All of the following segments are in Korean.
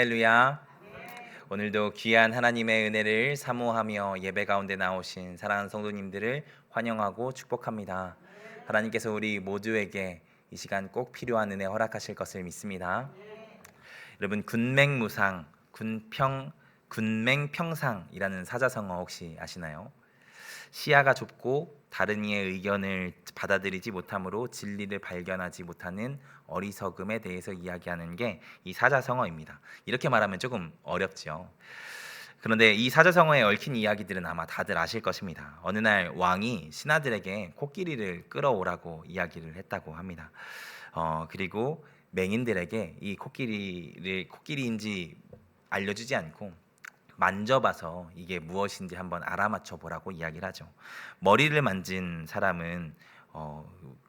할렐루야. 오늘도 귀한 하나님의 은혜를 사모하며 예배 가운데 나오신 사랑하는 성도님들을 환영하고 축복합니다. 하나님께서 우리 모두에게 이 시간 꼭 필요한 은혜 허락하실 것을 믿습니다. 여러분, 군맹무상, 군맹평상이라는 사자성어 혹시 아시나요? 시야가 좁고 다른 이의 의견을 받아들이지 못함으로 진리를 발견하지 못하는 어리석음에 대해서 이야기하는 게 이 사자성어입니다. 이렇게 말하면 조금 어렵죠. 그런데 이 사자성어에 얽힌 이야기들은 아마 다들 아실 것입니다. 어느 날 왕이 신하들에게 코끼리를 끌어오라고 이야기를 했다고 합니다. 그리고 맹인들에게 이 코끼리인지 알려주지 않고 만져봐서 이게 무엇인지 한번 알아맞혀 보라고 이야기를 하죠. 머리를 만진 사람은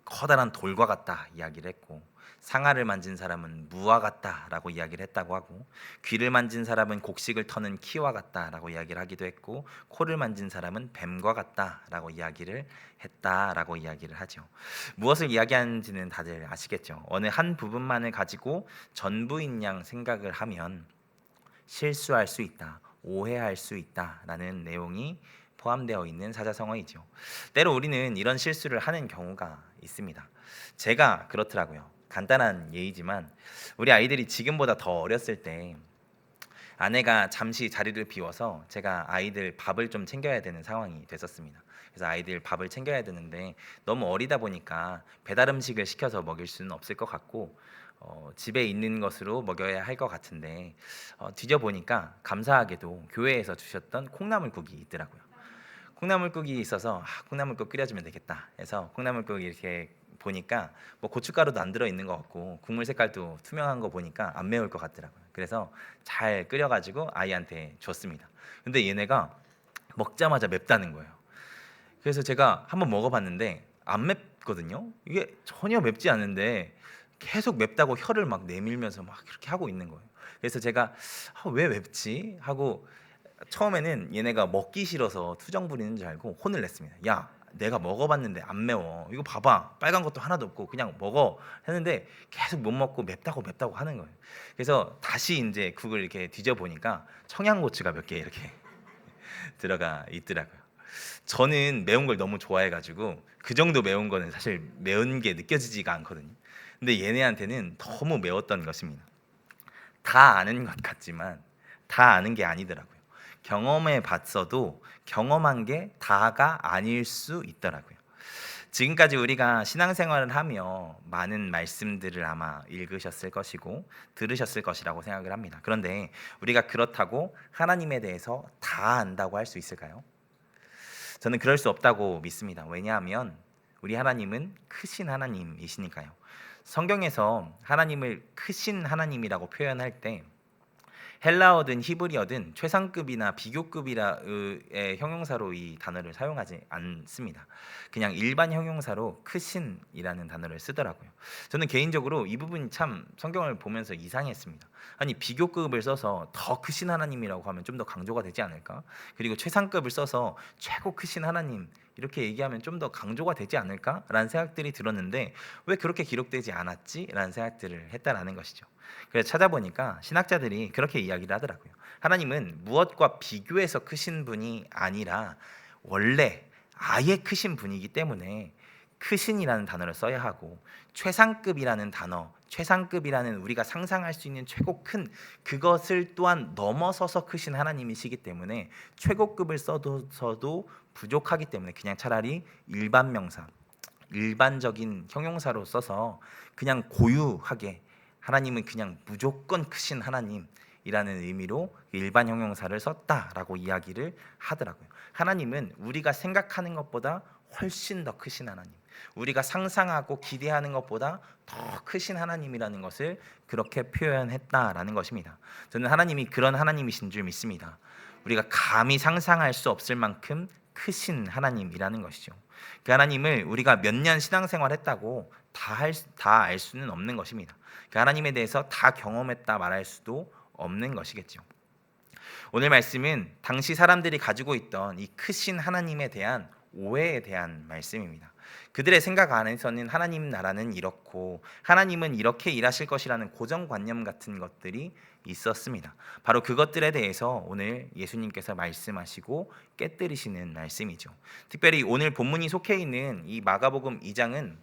커다란 돌과 같다 이야기를 했고, 상아를 만진 사람은 무와 같다라고 이야기를 했다고 하고, 귀를 만진 사람은 곡식을 터는 키와 같다라고 이야기를 하기도 했고, 코를 만진 사람은 뱀과 같다라고 이야기를 했다라고 이야기를 하죠. 무엇을 이야기하는지는 다들 아시겠죠. 어느 한 부분만을 가지고 전부인 양 생각을 하면 실수할 수 있다, 오해할 수 있다라는 내용이 포함되어 있는 사자성어이죠. 때로 우리는 이런 실수를 하는 경우가 있습니다. 제가 그렇더라고요. 간단한 예이지만 우리 아이들이 지금보다 더 어렸을 때 아내가 잠시 자리를 비워서 제가 아이들 밥을 좀 챙겨야 되는 상황이 됐었습니다. 그래서 아이들 밥을 챙겨야 되는데 너무 어리다 보니까 배달 음식을 시켜서 먹일 수는 없을 것 같고, 집에 있는 것으로 먹여야 할 것 같은데, 뒤져보니까 감사하게도 교회에서 주셨던 콩나물국이 있더라고요. 콩나물국이 있어서 콩나물국 끓여주면 되겠다 해서 콩나물국 이렇게 보니까 뭐 고춧가루도 안 들어 있는 것 같고 국물 색깔도 투명한 거 보니까 안 매울 것 같더라고요. 그래서 잘 끓여가지고 아이한테 줬습니다. 근데 얘네가 먹자마자 맵다는 거예요. 그래서 제가 한번 먹어봤는데 안 맵거든요. 이게 전혀 맵지 않은데 계속 맵다고 혀를 막 내밀면서 막 이렇게 하고 있는 거예요. 그래서 제가 왜 맵지 하고, 처음에는 얘네가 먹기 싫어서 투정 부리는 줄 알고 혼을 냈습니다. 야, 내가 먹어봤는데 안 매워. 이거 봐봐. 빨간 것도 하나도 없고 그냥 먹어. 했는데 계속 못 먹고 맵다고 하는 거예요. 그래서 다시 이제 국을 이렇게 뒤져 보니까 청양고추가 몇 개 이렇게 들어가 있더라고요. 저는 매운 걸 너무 좋아해가지고 그 정도 매운 거는 사실 매운 게 느껴지지가 않거든요. 근데 얘네한테는 너무 매웠던 것입니다. 다 아는 것 같지만 다 아는 게 아니더라고요. 경험해 봤어도 경험한 게 다가 아닐 수 있더라고요. 지금까지 우리가 신앙생활을 하며 많은 말씀들을 아마 읽으셨을 것이고 들으셨을 것이라고 생각을 합니다. 그런데 우리가 그렇다고 하나님에 대해서 다 안다고 할 수 있을까요? 저는 그럴 수 없다고 믿습니다. 왜냐하면 우리 하나님은 크신 하나님이시니까요. 성경에서 하나님을 크신 하나님이라고 표현할 때 헬라어든 히브리어든 최상급이나 비교급이라의 형용사로 이 단어를 사용하지 않습니다. 그냥 일반 형용사로 크신이라는 단어를 쓰더라고요. 저는 개인적으로 이 부분이 참 성경을 보면서 이상했습니다. 아니, 비교급을 써서 더 크신 하나님이라고 하면 좀 더 강조가 되지 않을까? 그리고 최상급을 써서 최고 크신 하나님 이렇게 얘기하면 좀 더 강조가 되지 않을까라는 생각들이 들었는데, 왜 그렇게 기록되지 않았지라는 생각들을 했다라는 것이죠. 그래서 찾아보니까 신학자들이 그렇게 이야기를 하더라고요. 하나님은 무엇과 비교해서 크신 분이 아니라 원래 아예 크신 분이기 때문에 크신이라는 단어를 써야 하고, 최상급이라는 단어, 최상급이라는 우리가 상상할 수 있는 최고 큰 그것을 또한 넘어서서 크신 하나님이시기 때문에 최고급을 써서도 부족하기 때문에 그냥 차라리 일반 명사, 일반적인 형용사로 써서 그냥 고유하게 하나님은 그냥 무조건 크신 하나님이라는 의미로 일반 형용사를 썼다라고 이야기를 하더라고요. 하나님은 우리가 생각하는 것보다 훨씬 더 크신 하나님, 우리가 상상하고 기대하는 것보다 더 크신 하나님이라는 것을 그렇게 표현했다라는 것입니다. 저는 하나님이 그런 하나님이신 줄 믿습니다. 우리가 감히 상상할 수 없을 만큼 크신 하나님이라는 것이죠. 그 하나님을 우리가 몇 년 신앙생활 했다고 다 알 수는 없는 것입니다. 그 하나님에 대해서 다 경험했다 말할 수도 없는 것이겠죠. 오늘 말씀은 당시 사람들이 가지고 있던 이 크신 하나님에 대한 오해에 대한 말씀입니다. 그들의 생각 안에서는 하나님 나라는 이렇고 하나님은 이렇게 일하실 것이라는 고정관념 같은 것들이 있었습니다. 바로 그것들에 대해서 오늘 예수님께서 말씀하시고 깨뜨리시는 말씀이죠. 특별히 오늘 본문이 속해 있는 이 마가복음 2장은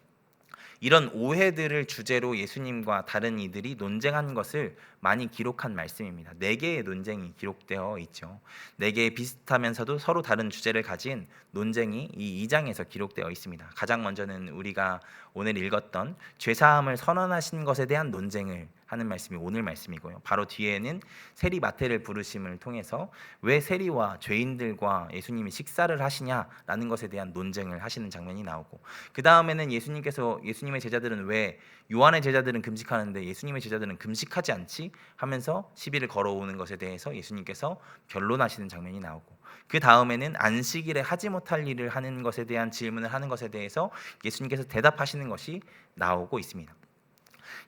이런 오해들을 주제로 예수님과 다른 이들이 논쟁한 것을 많이 기록한 말씀입니다. 4개의 논쟁이 기록되어 있죠. 4개의 비슷하면서도 서로 다른 주제를 가진 논쟁이 이 2장에서 기록되어 있습니다. 가장 먼저는 우리가 오늘 읽었던 죄사함을 선언하신 것에 대한 논쟁을 하는 말씀이 오늘 말씀이고요. 바로 뒤에는 세리 마태를 부르심을 통해서 왜 세리와 죄인들과 예수님이 식사를 하시냐라는 것에 대한 논쟁을 하시는 장면이 나오고, 그 다음에는 예수님의 제자들은 왜 요한의 제자들은 금식하는데 예수님의 제자들은 금식하지 않지 하면서 시비를 걸어오는 것에 대해서 예수님께서 변론하시는 장면이 나오고, 그 다음에는 안식일에 하지 못할 일을 하는 것에 대한 질문을 하는 것에 대해서 예수님께서 대답하시는 것이 나오고 있습니다.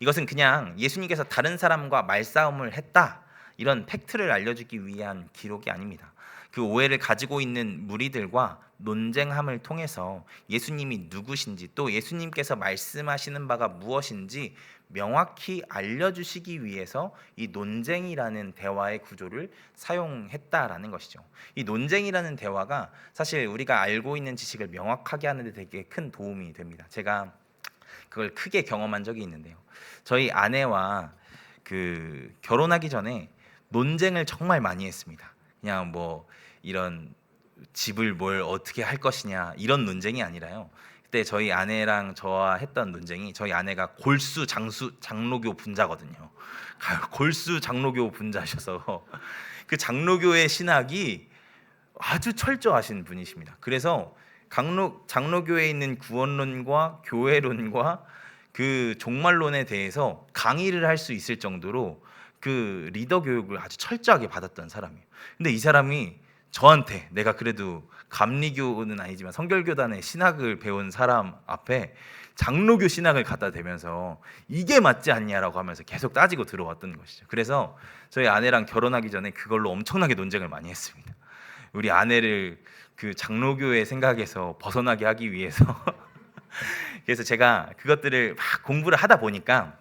이것은 그냥 예수님께서 다른 사람과 말싸움을 했다, 이런 팩트를 알려주기 위한 기록이 아닙니다. 그 오해를 가지고 있는 무리들과 논쟁함을 통해서 예수님이 누구신지, 또 예수님께서 말씀하시는 바가 무엇인지 명확히 알려주시기 위해서 이 논쟁이라는 대화의 구조를 사용했다라는 것이죠. 이 논쟁이라는 대화가 사실 우리가 알고 있는 지식을 명확하게 하는 데 되게 큰 도움이 됩니다. 제가 그걸 크게 경험한 적이 있는데요. 저희 아내와 결혼하기 전에 논쟁을 정말 많이 했습니다. 그냥 뭐 이런 집을 뭘 어떻게 할 것이냐 이런 논쟁이 아니라요. 그때 저희 아내랑 저와 했던 논쟁이, 저희 아내가 골수 장로교 분자거든요. 골수 장로교 분자셔서 그 장로교의 신학이 아주 철저하신 분이십니다. 그래서 장로교에 있는 구원론과 교회론과 그 종말론에 대해서 강의를 할 수 있을 정도로 그 리더 교육을 아주 철저하게 받았던 사람이에요. 근데 이 사람이 저한테, 내가 그래도 감리교는 아니지만 성결교단의 신학을 배운 사람 앞에 장로교 신학을 갖다 대면서 이게 맞지 않냐라고 하면서 계속 따지고 들어왔던 것이죠. 그래서 저희 아내랑 결혼하기 전에 그걸로 엄청나게 논쟁을 많이 했습니다. 우리 아내를 그 장로교의 생각에서 벗어나게 하기 위해서 그래서 제가 그것들을 막 공부를 하다 보니까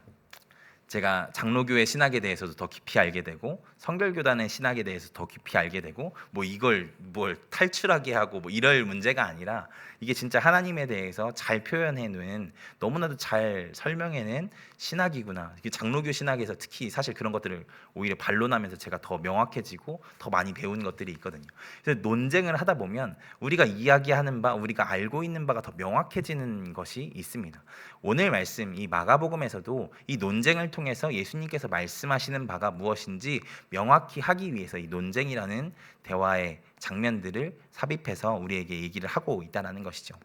제가 장로교의 신학에 대해서도 더 깊이 알게 되고, 성결교단의 신학에 대해서 더 깊이 알게 되고, 뭐 이걸 뭘 탈출하게 하고 뭐 이럴 문제가 아니라 이게 진짜 하나님에 대해서 잘 표현해놓은, 너무나도 잘 설명해낸 신학이구나. 장로교 신학에서 특히 사실 그런 것들을 오히려 반론하면서 제가 더 명확해지고 더 많이 배운 것들이 있거든요. 그래서 논쟁을 하다 보면 우리가 이야기하는 바, 우리가 알고 있는 바가 더 명확해지는 것이 있습니다. 오늘 말씀, 이 마가복음에서도 이 논쟁을 통해서 예수님께서 말씀하시는 바가 무엇인지 명확히 하기 위해서 이 논쟁이라는 대화의 장면들을 삽입해서 우리에게 얘기를 하고 있다는 것이죠.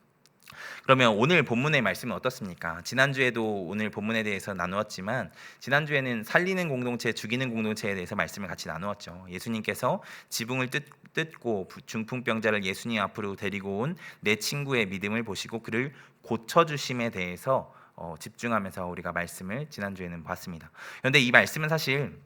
그러면 오늘 본문의 말씀은 어떻습니까? 지난주에도 오늘 본문에 대해서 나누었지만, 지난주에는 살리는 공동체, 죽이는 공동체에 대해서 말씀을 같이 나누었죠. 예수님께서 지붕을 뜯고 중풍병자를 예수님 앞으로 데리고 온 내 친구의 믿음을 보시고 그를 고쳐주심에 대해서 집중하면서 우리가 말씀을 지난주에는 봤습니다. 그런데 이 말씀은 사실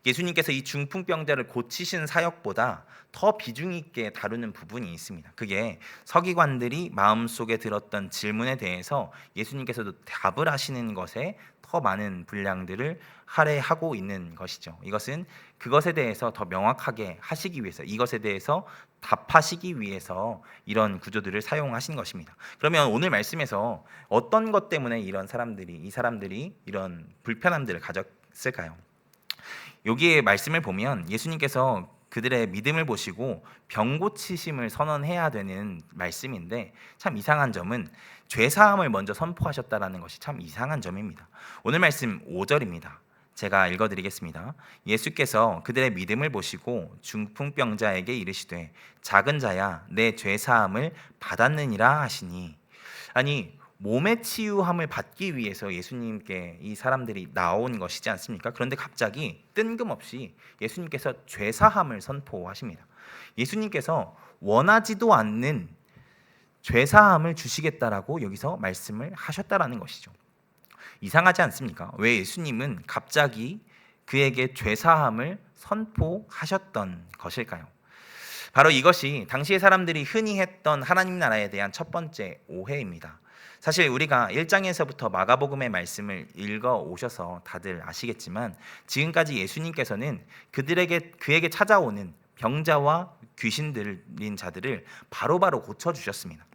예수님께서 이 중풍병자를 고치신 사역보다 더 비중 있게 다루는 부분이 있습니다. 그게 서기관들이 마음속에 들었던 질문에 대해서 예수님께서도 답을 하시는 것에 더 많은 분량들을 할애하고 있는 것이죠. 이것은 그것에 대해서 더 명확하게 하시기 위해서, 이것에 대해서 답하시기 위해서 이런 구조들을 사용하신 것입니다. 그러면 오늘 말씀에서 어떤 것 때문에 이 사람들이 이런 불편함들을 가졌을까요? 여기에 말씀을 보면 예수님께서 그들의 믿음을 보시고 병 고치심을 선언해야 되는 말씀인데, 참 이상한 점은 죄사함을 먼저 선포하셨다는 것이 참 이상한 점입니다. 오늘 말씀 5절입니다. 제가 읽어드리겠습니다. 예수께서 그들의 믿음을 보시고 중풍병자에게 이르시되 작은 자야 내 죄사함을 받았느니라 하시니. 아니, 몸의 치유함을 받기 위해서 예수님께 이 사람들이 나온 것이지 않습니까? 그런데 갑자기 뜬금없이 예수님께서 죄사함을 선포하십니다. 예수님께서 원하지도 않는 죄사함을 주시겠다라고 여기서 말씀을 하셨다라는 것이죠. 이상하지 않습니까? 왜 예수님은 갑자기 그에게 죄사함을 선포하셨던 것일까요? 바로 이것이 당시의 사람들이 흔히 했던 하나님 나라에 대한 첫 번째 오해입니다. 사실 우리가 1장에서부터 마가복음의 말씀을 읽어 오셔서 다들 아시겠지만 지금까지 예수님께서는 그에게 찾아오는 병자와 귀신 들린 자들을 바로바로 고쳐 주셨습니다.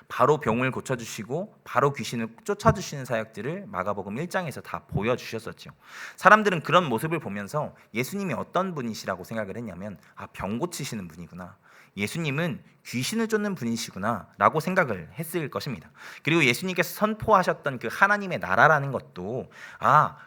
바로 병을 고쳐주시고 바로 귀신을 쫓아주시는 사역들을 마가복음 1장에서 다 보여주셨었죠. 사람들은 그런 모습을 보면서 예수님이 어떤 분이시라고 생각을 했냐면 병 고치시는 분이구나, 예수님은 귀신을 쫓는 분이시구나 라고 생각을 했을 것입니다. 그리고 예수님께서 선포하셨던 그 하나님의 나라라는 것도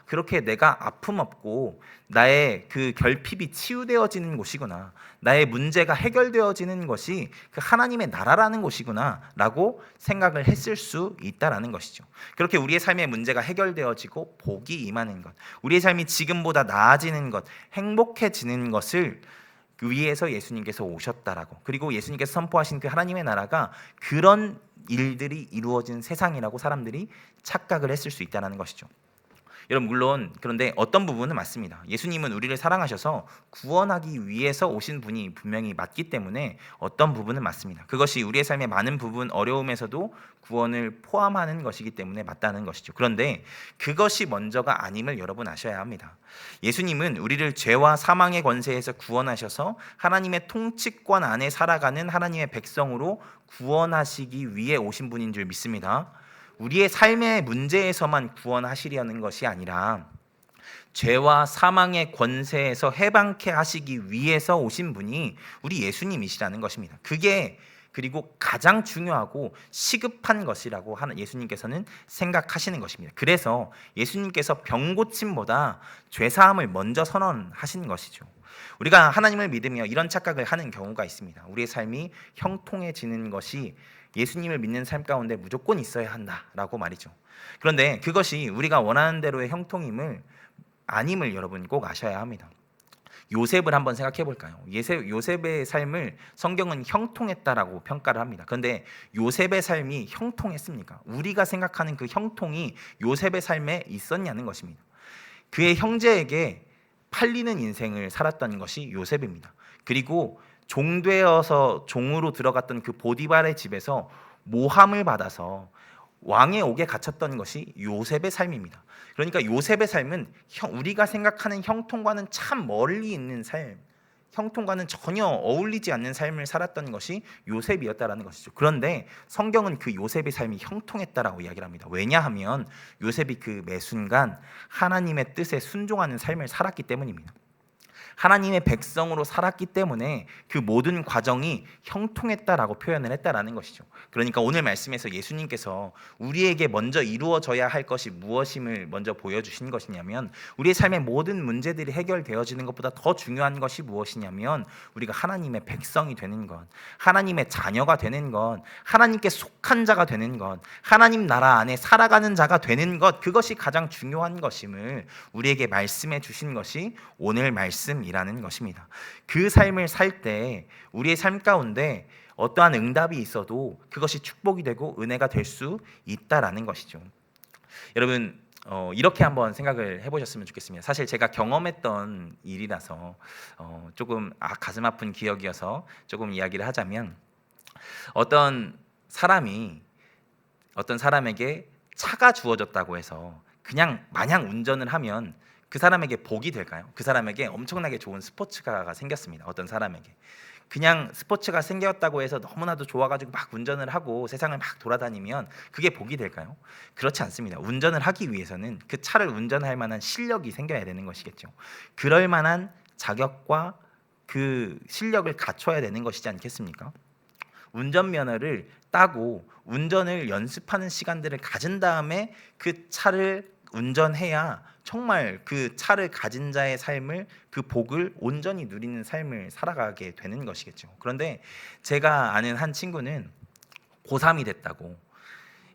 그렇게 내가 아픔 없고 나의 그 결핍이 치유되어지는 곳이구나, 나의 문제가 해결되어지는 것이 그 하나님의 나라라는 곳이구나 라고 생각을 했을 수 있다라는 것이죠. 그렇게 우리의 삶의 문제가 해결되어지고 복이 임하는 것, 우리의 삶이 지금보다 나아지는 것, 행복해지는 것을 위에서 예수님께서 오셨다라고, 그리고 예수님께서 선포하신 그 하나님의 나라가 그런 일들이 이루어진 세상이라고 사람들이 착각을 했을 수 있다는 것이죠. 여러분, 물론 그런데 어떤 부분은 맞습니다. 예수님은 우리를 사랑하셔서 구원하기 위해서 오신 분이 분명히 맞기 때문에 어떤 부분은 맞습니다. 그것이 우리의 삶의 많은 부분, 어려움에서도 구원을 포함하는 것이기 때문에 맞다는 것이죠. 그런데 그것이 먼저가 아님을 여러분 아셔야 합니다. 예수님은 우리를 죄와 사망의 권세에서 구원하셔서 하나님의 통치권 안에 살아가는 하나님의 백성으로 구원하시기 위해 오신 분인 줄 믿습니다. 우리의 삶의 문제에서만 구원하시려는 것이 아니라 죄와 사망의 권세에서 해방케 하시기 위해서 오신 분이 우리 예수님이시라는 것입니다. 그게 그리고 가장 중요하고 시급한 것이라고 예수님께서는 생각하시는 것입니다. 그래서 예수님께서 병 고침보다 죄 사함을 먼저 선언하신 것이죠. 우리가 하나님을 믿으며 이런 착각을 하는 경우가 있습니다. 우리의 삶이 형통해지는 것이 예수님을 믿는 삶 가운데 무조건 있어야 한다라고 말이죠. 그런데 그것이 우리가 원하는 대로의 형통임을 아님을 여러분 꼭 아셔야 합니다. 요셉을 한번 생각해 볼까요? 요셉의 삶을 성경은 형통했다라고 평가를 합니다. 그런데 요셉의 삶이 형통했습니까? 우리가 생각하는 그 형통이 요셉의 삶에 있었냐는 것입니다. 그의 형제에게 팔리는 인생을 살았던 것이 요셉입니다. 그리고 종되어서 종으로 들어갔던 그 보디발의 집에서 모함을 받아서 왕의 옥에 갇혔던 것이 요셉의 삶입니다. 그러니까 요셉의 삶은 우리가 생각하는 형통과는 참 멀리 있는 삶, 형통과는 전혀 어울리지 않는 삶을 살았던 것이 요셉이었다라는 것이죠. 그런데 성경은 그 요셉의 삶이 형통했다라고 이야기를 합니다. 왜냐하면 요셉이 그 매 순간 하나님의 뜻에 순종하는 삶을 살았기 때문입니다. 하나님의 백성으로 살았기 때문에 그 모든 과정이 형통했다라고 표현을 했다라는 것이죠. 그러니까 오늘 말씀에서 예수님께서 우리에게 먼저 이루어져야 할 것이 무엇임을 먼저 보여주신 것이냐면, 우리의 삶의 모든 문제들이 해결되어지는 것보다 더 중요한 것이 무엇이냐면 우리가 하나님의 백성이 되는 것, 하나님의 자녀가 되는 것, 하나님께 속한 자가 되는 것, 하나님 나라 안에 살아가는 자가 되는 것, 그것이 가장 중요한 것임을 우리에게 말씀해 주신 것이 오늘 말씀이라는 것입니다. 그 삶을 살 때 우리의 삶 가운데 어떠한 응답이 있어도 그것이 축복이 되고 은혜가 될 수 있다라는 것이죠. 여러분, 이렇게 한번 생각을 해보셨으면 좋겠습니다. 사실 제가 경험했던 일이라서 조금 가슴 아픈 기억이어서 조금 이야기를 하자면, 어떤 사람에게 차가 주어졌다고 해서 그냥 마냥 운전을 하면 그 사람에게 복이 될까요? 그 사람에게 엄청나게 좋은 스포츠카가 생겼습니다. 어떤 사람에게 그냥 스포츠가 생겼다고 해서 너무나도 좋아가지고 막 운전을 하고 세상을 막 돌아다니면 그게 복이 될까요? 그렇지 않습니다. 운전을 하기 위해서는 그 차를 운전할 만한 실력이 생겨야 되는 것이겠죠. 그럴 만한 자격과 그 실력을 갖춰야 되는 것이지 않겠습니까? 운전면허를 따고 운전을 연습하는 시간들을 가진 다음에 그 차를 운전해야 정말 그 차를 가진 자의 삶을, 그 복을 온전히 누리는 삶을 살아가게 되는 것이겠죠. 그런데 제가 아는 한 친구는 고3이 됐다고,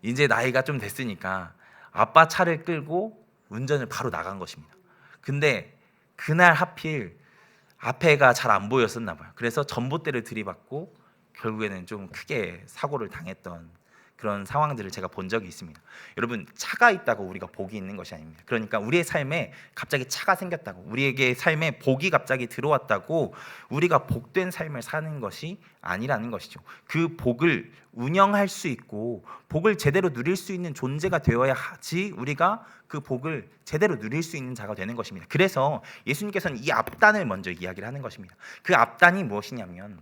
이제 나이가 좀 됐으니까 아빠 차를 끌고 운전을 바로 나간 것입니다. 근데 그날 하필 앞에가 잘 안 보였었나 봐요. 그래서 전봇대를 들이받고 결국에는 좀 크게 사고를 당했던 그런 상황들을 제가 본 적이 있습니다. 여러분, 차가 있다고 우리가 복이 있는 것이 아닙니다. 그러니까 우리의 삶에 갑자기 차가 생겼다고, 우리에게 삶에 복이 갑자기 들어왔다고 우리가 복된 삶을 사는 것이 아니라는 것이죠. 그 복을 운영할 수 있고 복을 제대로 누릴 수 있는 존재가 되어야 하지 우리가 그 복을 제대로 누릴 수 있는 자가 되는 것입니다. 그래서 예수님께서는 이 앞단을 먼저 이야기를 하는 것입니다. 그 앞단이 무엇이냐면,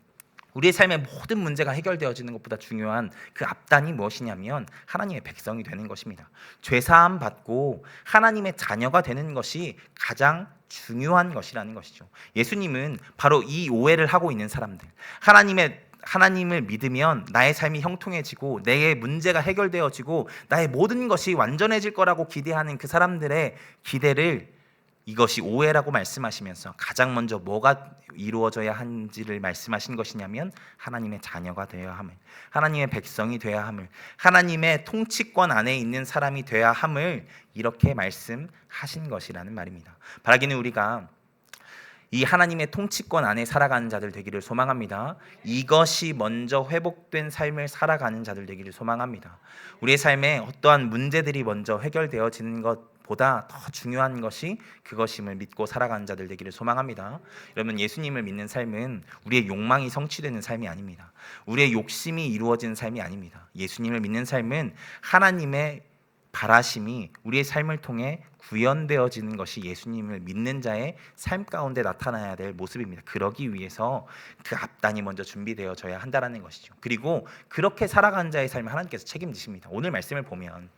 우리의 삶의 모든 문제가 해결되어지는 것보다 중요한 그 앞단이 무엇이냐면 하나님의 백성이 되는 것입니다. 죄사함 받고 하나님의 자녀가 되는 것이 가장 중요한 것이라는 것이죠. 예수님은 바로 이 오해를 하고 있는 사람들, 하나님을 믿으면 나의 삶이 형통해지고 내 문제가 해결되어지고 나의 모든 것이 완전해질 거라고 기대하는 그 사람들의 기대를, 이것이 오해라고 말씀하시면서 가장 먼저 뭐가 이루어져야 하는지를 말씀하신 것이냐면 하나님의 자녀가 되어야 함을, 하나님의 백성이 되어야 함을, 하나님의 통치권 안에 있는 사람이 되어야 함을 이렇게 말씀하신 것이라는 말입니다. 바라기는 우리가 이 하나님의 통치권 안에 살아가는 자들 되기를 소망합니다. 이것이 먼저 회복된 삶을 살아가는 자들 되기를 소망합니다. 우리의 삶에 어떠한 문제들이 먼저 해결되어지는 것보다 더 중요한 것이 그것임을 믿고 살아가는 자들 되기를 소망합니다. 여러분, 예수님을 믿는 삶은 우리의 욕망이 성취되는 삶이 아닙니다. 우리의 욕심이 이루어지는 삶이 아닙니다. 예수님을 믿는 삶은 하나님의 바라심이 우리의 삶을 통해 구현되어지는 것이 예수님을 믿는 자의 삶 가운데 나타나야 될 모습입니다. 그러기 위해서 그 앞단이 먼저 준비되어져야 한다는 것이죠. 그리고 그렇게 살아가는 자의 삶을 하나님께서 책임지십니다. 오늘 말씀을 보면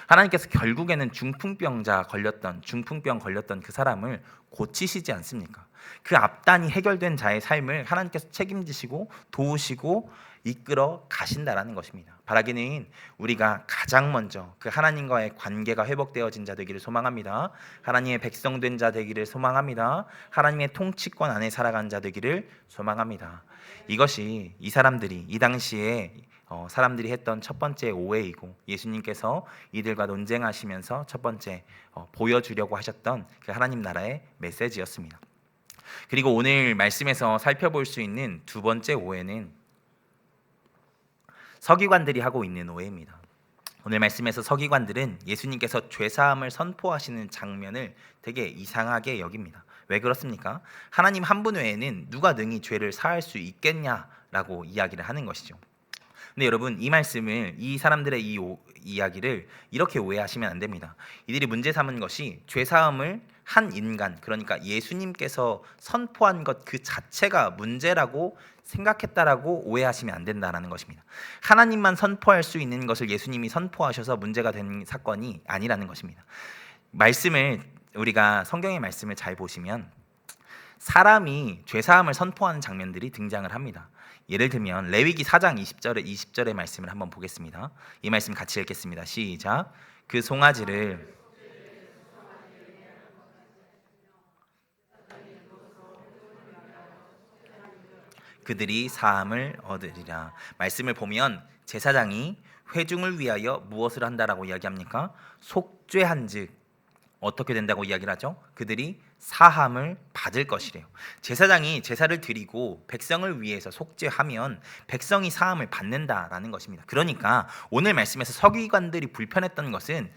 하나님께서 결국에는 중풍병 걸렸던 그 사람을 고치시지 않습니까? 그 앞단이 해결된 자의 삶을 하나님께서 책임지시고 도우시고 이끌어 가신다라는 것입니다. 바라기는 우리가 가장 먼저 그 하나님과의 관계가 회복되어진 자 되기를 소망합니다. 하나님의 백성 된 자 되기를 소망합니다. 하나님의 통치권 안에 살아간 자 되기를 소망합니다. 이것이 이 당시에 사람들이 했던 첫 번째 오해이고, 예수님께서 이들과 논쟁하시면서 첫 번째 보여주려고 하셨던 그 하나님 나라의 메시지였습니다. 그리고 오늘 말씀에서 살펴볼 수 있는 두 번째 오해는 서기관들이 하고 있는 오해입니다. 오늘 말씀에서 서기관들은 예수님께서 죄사함을 선포하시는 장면을 되게 이상하게 여깁니다. 왜 그렇습니까? 하나님 한 분 외에는 누가 능히 죄를 사할 수 있겠냐라고 이야기를 하는 것이죠. 근데 여러분, 이 사람들의 이야기를 이렇게 오해하시면 안 됩니다. 이들이 문제 삼은 것이 죄사함을 한 인간, 그러니까 예수님께서 선포한 것 그 자체가 문제라고 생각했다라고 오해하시면 안 된다는 것입니다. 하나님만 선포할 수 있는 것을 예수님이 선포하셔서 문제가 된 사건이 아니라는 것입니다. 우리가 성경의 말씀을 잘 보시면 사람이 죄사함을 선포하는 장면들이 등장을 합니다. 예를 들면 레위기 4장 20절의 말씀을 한번 보겠습니다. 이 말씀 같이 읽겠습니다. 시작. 그 송아지를 그들이 사함을 얻으리라. 말씀을 보면 제사장이 회중을 위하여 무엇을 한다라고 이야기합니까? 속죄한즉 어떻게 된다고 이야기를 하죠? 그들이 사함을 받을 것이래요. 제사장이 제사를 드리고 백성을 위해서 속죄하면 백성이 사함을 받는다라는 것입니다. 그러니까 오늘 말씀에서 서기관들이 불편했던 것은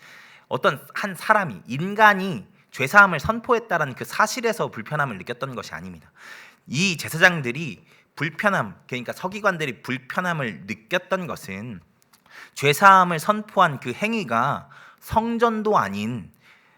어떤 한 사람이, 인간이 죄사함을 선포했다라는 그 사실에서 불편함을 느꼈던 것이 아닙니다. 이 제사장들이 그러니까 서기관들이 불편함을 느꼈던 것은 죄사함을 선포한 그 행위가 성전도 아닌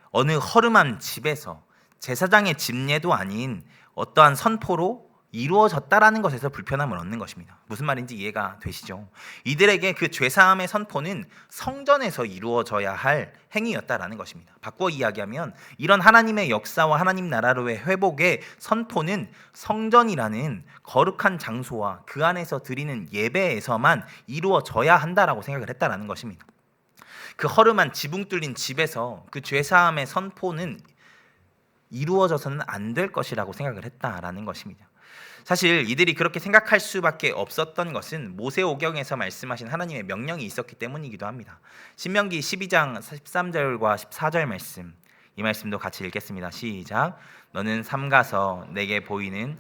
어느 허름한 집에서, 제사장의 집례도 아닌 어떠한 선포로 이루어졌다라는 것에서 불편함을 얻는 것입니다. 무슨 말인지 이해가 되시죠? 이들에게 그 죄사함의 선포는 성전에서 이루어져야 할 행위였다라는 것입니다. 바꾸어 이야기하면 이런 하나님의 역사와 하나님 나라로의 회복의 선포는 성전이라는 거룩한 장소와 그 안에서 드리는 예배에서만 이루어져야 한다라고 생각을 했다라는 것입니다. 그 허름한 지붕 뚫린 집에서 그 죄사함의 선포는 이루어져서는 안 될 것이라고 생각을 했다라는 것입니다. 사실 이들이 그렇게 생각할 수밖에 없었던 것은 모세오경에서 말씀하신 하나님의 명령이 있었기 때문이기도 합니다. 신명기 12장 13절과 14절 말씀, 이 말씀도 같이 읽겠습니다. 시작. 너는 삼가서 내게 보이는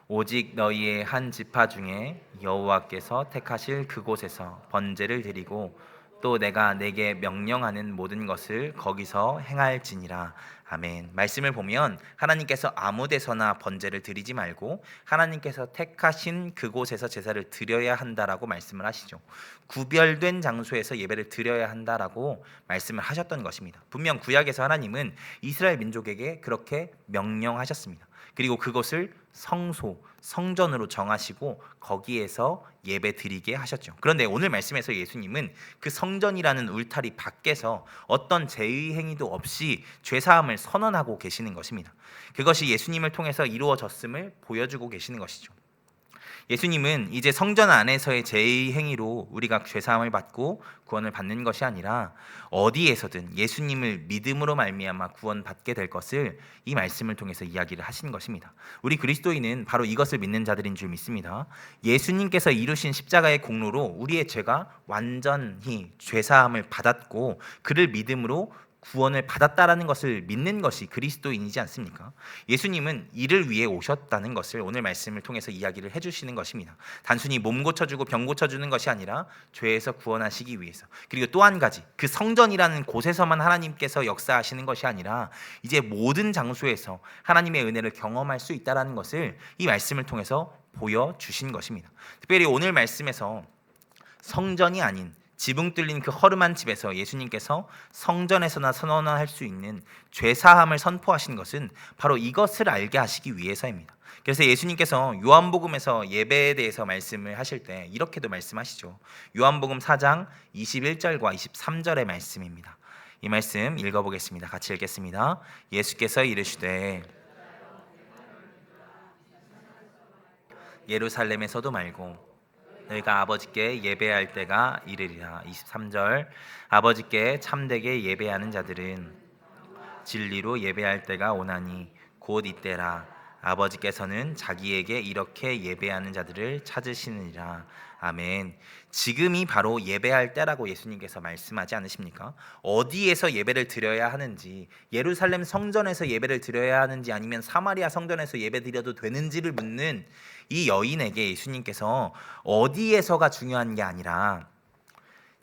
오직 너희의 한 지파 중에 여호와께서 택하실 그곳에서 번제를 드리고 또 내가 내게 명령하는 모든 것을 거기서 행할지니라. 아멘. 말씀을 보면 하나님께서 아무 데서나 번제를 드리지 말고 하나님께서 택하신 그곳에서 제사를 드려야 한다라고 말씀을 하시죠. 구별된 장소에서 예배를 드려야 한다라고 말씀을 하셨던 것입니다. 분명 구약에서 하나님은 이스라엘 민족에게 그렇게 명령하셨습니다. 그리고 그것을 성소, 성전으로 정하시고 거기에서 예배 드리게 하셨죠. 그런데 오늘 말씀에서 예수님은 그 성전이라는 울타리 밖에서 어떤 죄의 행위도 없이 죄사함을 선언하고 계시는 것입니다. 그것이 예수님을 통해서 이루어졌음을 보여주고 계시는 것이죠. 예수님은 이제 성전 안에서의 죄의 행위로 우리가 죄사함을 받고 구원을 받는 것이 아니라 어디에서든 예수님을 믿음으로 말미암아 구원받게 될 것을 이 말씀을 통해서 이야기를 하신 것입니다. 우리 그리스도인은 바로 이것을 믿는 자들인 줄 믿습니다. 예수님께서 이루신 십자가의 공로로 우리의 죄가 완전히 죄사함을 받았고 그를 믿음으로 구원을 받았다라는 것을 믿는 것이 그리스도인이지 않습니까? 예수님은 이를 위해 오셨다는 것을 오늘 말씀을 통해서 이야기를 해주시는 것입니다. 단순히 몸 고쳐주고 병 고쳐주는 것이 아니라 죄에서 구원하시기 위해서, 그리고 또 한 가지, 그 성전이라는 곳에서만 하나님께서 역사하시는 것이 아니라 이제 모든 장소에서 하나님의 은혜를 경험할 수 있다는 것을 이 말씀을 통해서 보여주신 것입니다. 특별히 오늘 말씀에서 성전이 아닌 지붕 뚫린 그 허름한 집에서 예수님께서 성전에서나 선언할 수 있는 죄사함을 선포하신 것은 바로 이것을 알게 하시기 위해서입니다. 그래서 예수님께서 요한복음에서 예배에 대해서 말씀을 하실 때 이렇게도 말씀하시죠. 요한복음 4장 21절과 23절의 말씀입니다. 이 말씀 읽어보겠습니다. 같이 읽겠습니다. 예수께서 이르시되 예루살렘에서도 말고 너희가 아버지께 예배할 때가 이르리라. 23절 아버지께 참되게 예배하는 자들은 진리로 예배할 때가 오나니 곧 이때라. 아버지께서는 자기에게 이렇게 예배하는 자들을 찾으시느니라. 아멘. 지금이 바로 예배할 때라고 예수님께서 말씀하지 않으십니까? 어디에서 예배를 드려야 하는지, 예루살렘 성전에서 예배를 드려야 하는지 아니면 사마리아 성전에서 예배 드려도 되는지를 묻는 이 여인에게 예수님께서 어디에서가 중요한 게 아니라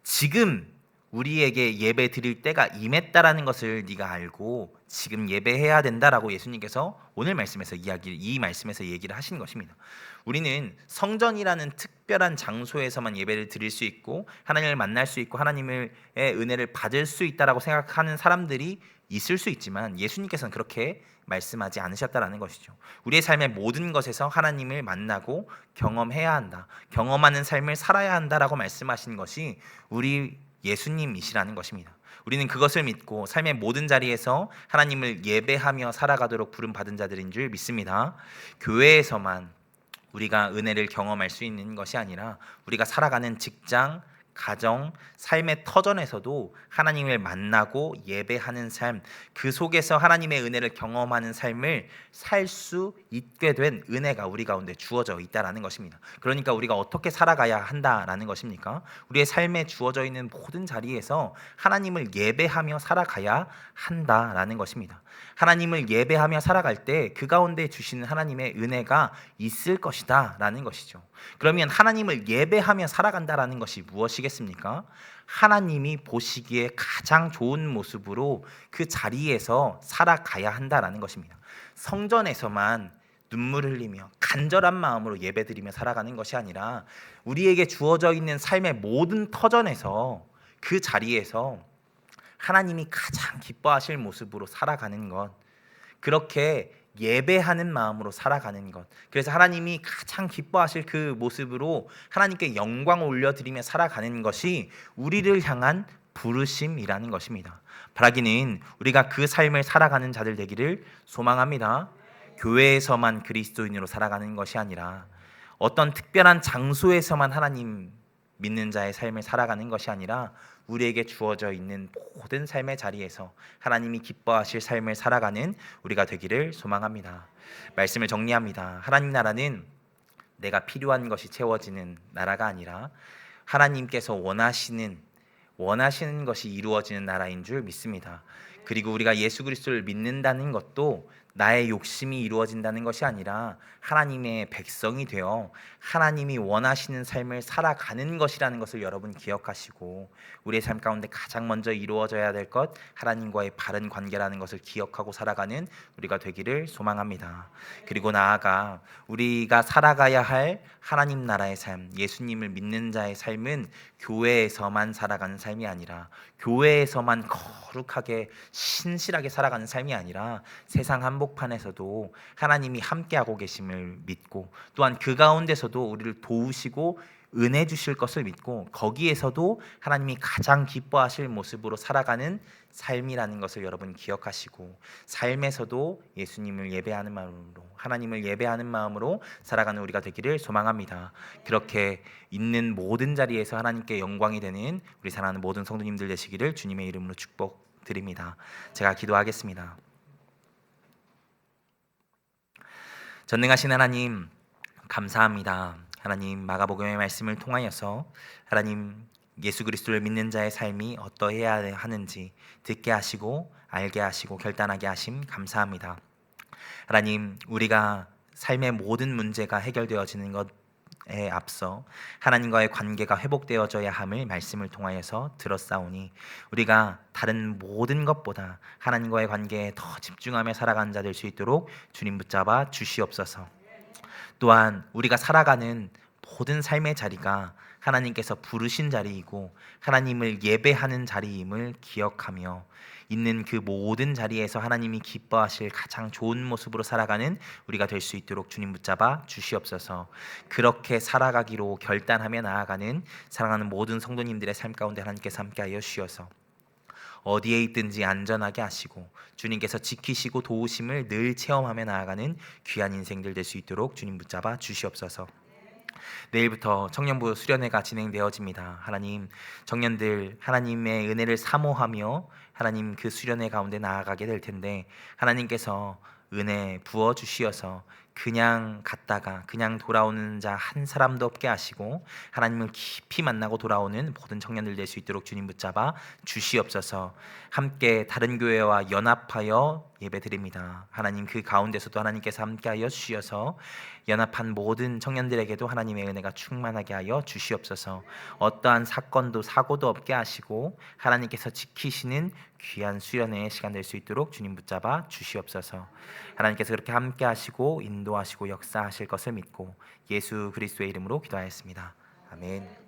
지금 우리에게 예배 드릴 때가 임했다라는 것을 네가 알고 지금 예배해야 된다라고 예수님께서 오늘 말씀에서 이 말씀에서 얘기를 하신 것입니다. 우리는 성전이라는 특별한 장소에서만 예배를 드릴 수 있고 하나님을 만날 수 있고 하나님의 은혜를 받을 수 있다라고 생각하는 사람들이 있을 수 있지만 예수님께서는 그렇게 말씀하지 않으셨다라는 것이죠. 우리의 삶의 모든 것에서 하나님을 만나고 경험해야 한다, 경험하는 삶을 살아야 한다라고 말씀하신 것이 우리 예수님이시라는 것입니다. 우리는 그것을 믿고 삶의 모든 자리에서 하나님을 예배하며 살아가도록 부름받은 자들인 줄 믿습니다. 교회에서만 우리가 은혜를 경험할 수 있는 것이 아니라 우리가 살아가는 직장, 가정, 삶의 터전에서도 하나님을 만나고 예배하는 삶, 그 속에서 하나님의 은혜를 경험하는 삶을 살 수 있게 된 은혜가 우리 가운데 주어져 있다라는 것입니다. 그러니까 우리가 어떻게 살아가야 한다라는 것입니까? 우리의 삶에 주어져 있는 모든 자리에서 하나님을 예배하며 살아가야 한다라는 것입니다. 하나님을 예배하며 살아갈 때 그 가운데 주시는 하나님의 은혜가 있을 것이다 라는 것이죠. 그러면 하나님을 예배하며 살아간다라는 것이 무엇이겠습니까? 하나님이 보시기에 가장 좋은 모습으로 그 자리에서 살아가야 한다라는 것입니다. 성전에서만 눈물 흘리며 간절한 마음으로 예배드리며 살아가는 것이 아니라 우리에게 주어져 있는 삶의 모든 터전에서 그 자리에서 하나님이 가장 기뻐하실 모습으로 살아가는 것, 그렇게 예배하는 마음으로 살아가는 것, 그래서 하나님이 가장 기뻐하실 그 모습으로 하나님께 영광을 올려드리며 살아가는 것이 우리를 향한 부르심이라는 것입니다. 바라기는 우리가 그 삶을 살아가는 자들 되기를 소망합니다. 교회에서만 그리스도인으로 살아가는 것이 아니라 어떤 특별한 장소에서만 하나님 믿는 자의 삶을 살아가는 것이 아니라 우리에게 주어져 있는 모든 삶의 자리에서 하나님이 기뻐하실 삶을 살아가는 우리가 되기를 소망합니다. 말씀을 정리합니다. 하나님 나라는 내가 필요한 것이 채워지는 나라가 아니라 하나님께서 원하시는 것이 이루어지는 나라인 줄 믿습니다. 그리고 우리가 예수 그리스도를 믿는다는 것도 나의 욕심이 이루어진다는 것이 아니라 하나님의 백성이 되어 하나님이 원하시는 삶을 살아가는 것이라는 것을 여러분 기억하시고, 우리의 삶 가운데 가장 먼저 이루어져야 될 것, 하나님과의 바른 관계라는 것을 기억하고 살아가는 우리가 되기를 소망합니다. 그리고 나아가 우리가 살아가야 할 하나님 나라의 삶, 예수님을 믿는 자의 삶은 교회에서만 살아가는 삶이 아니라, 교회에서만 거룩하게 신실하게 살아가는 삶이 아니라 세상 한복판에서도 하나님이 함께하고 계심을 믿고, 또한 그 가운데서도 우리를 도우시고 은혜 주실 것을 믿고, 거기에서도 하나님이 가장 기뻐하실 모습으로 살아가는 삶이라는 것을 여러분 기억하시고, 삶에서도 예수님을 예배하는 마음으로, 하나님을 예배하는 마음으로 살아가는 우리가 되기를 소망합니다. 그렇게 있는 모든 자리에서 하나님께 영광이 되는 우리 사랑하는 모든 성도님들 되시기를 주님의 이름으로 축복드립니다. 제가 기도하겠습니다. 전능하신 하나님, 감사합니다. 하나님, 마가복음의 말씀을 통하여서 하나님 예수 그리스도를 믿는 자의 삶이 어떠해야 하는지 듣게 하시고 알게 하시고 결단하게 하심 감사합니다. 하나님, 우리가 삶의 모든 문제가 해결되어지는 것에 앞서 하나님과의 관계가 회복되어져야 함을 말씀을 통하여서 들었사오니, 우리가 다른 모든 것보다 하나님과의 관계에 더 집중하며 살아가는 자 될 수 있도록 주님 붙잡아 주시옵소서. 또한 우리가 살아가는 모든 삶의 자리가 하나님께서 부르신 자리이고 하나님을 예배하는 자리임을 기억하며, 있는 그 모든 자리에서 하나님이 기뻐하실 가장 좋은 모습으로 살아가는 우리가 될 수 있도록 주님 붙잡아 주시옵소서. 그렇게 살아가기로 결단하며 나아가는 사랑하는 모든 성도님들의 삶 가운데 하나님께서 함께하여 주시어서 어디에 있든지 안전하게 하시고 주님께서 지키시고 도우심을 늘 체험하며 나아가는 귀한 인생들 될 수 있도록 주님 붙잡아 주시옵소서. 내일부터 청년부 수련회가 진행되어집니다. 하나님, 청년들 하나님의 은혜를 사모하며 하나님 그 수련회 가운데 나아가게 될 텐데, 하나님께서 은혜 부어 주시어서 그냥 갔다가 그냥 돌아오는 자 한 사람도 없게 하시고 하나님을 깊이 만나고 돌아오는 모든 청년들 될 수 있도록 주님 붙잡아 주시옵소서. 함께 다른 교회와 연합하여 예배드립니다. 하나님, 그 가운데서도 하나님께서 함께하여 주시어서 연합한 모든 청년들에게도 하나님의 은혜가 충만하게 하여 주시옵소서. 어떠한 사건도 사고도 없게 하시고 하나님께서 지키시는 귀한 수련회의 시간 될 수 있도록 주님 붙잡아 주시옵소서. 하나님께서 그렇게 함께 하시고 인도하시고 역사하실 것을 믿고 예수 그리스도의 이름으로 기도하였습니다. 아멘.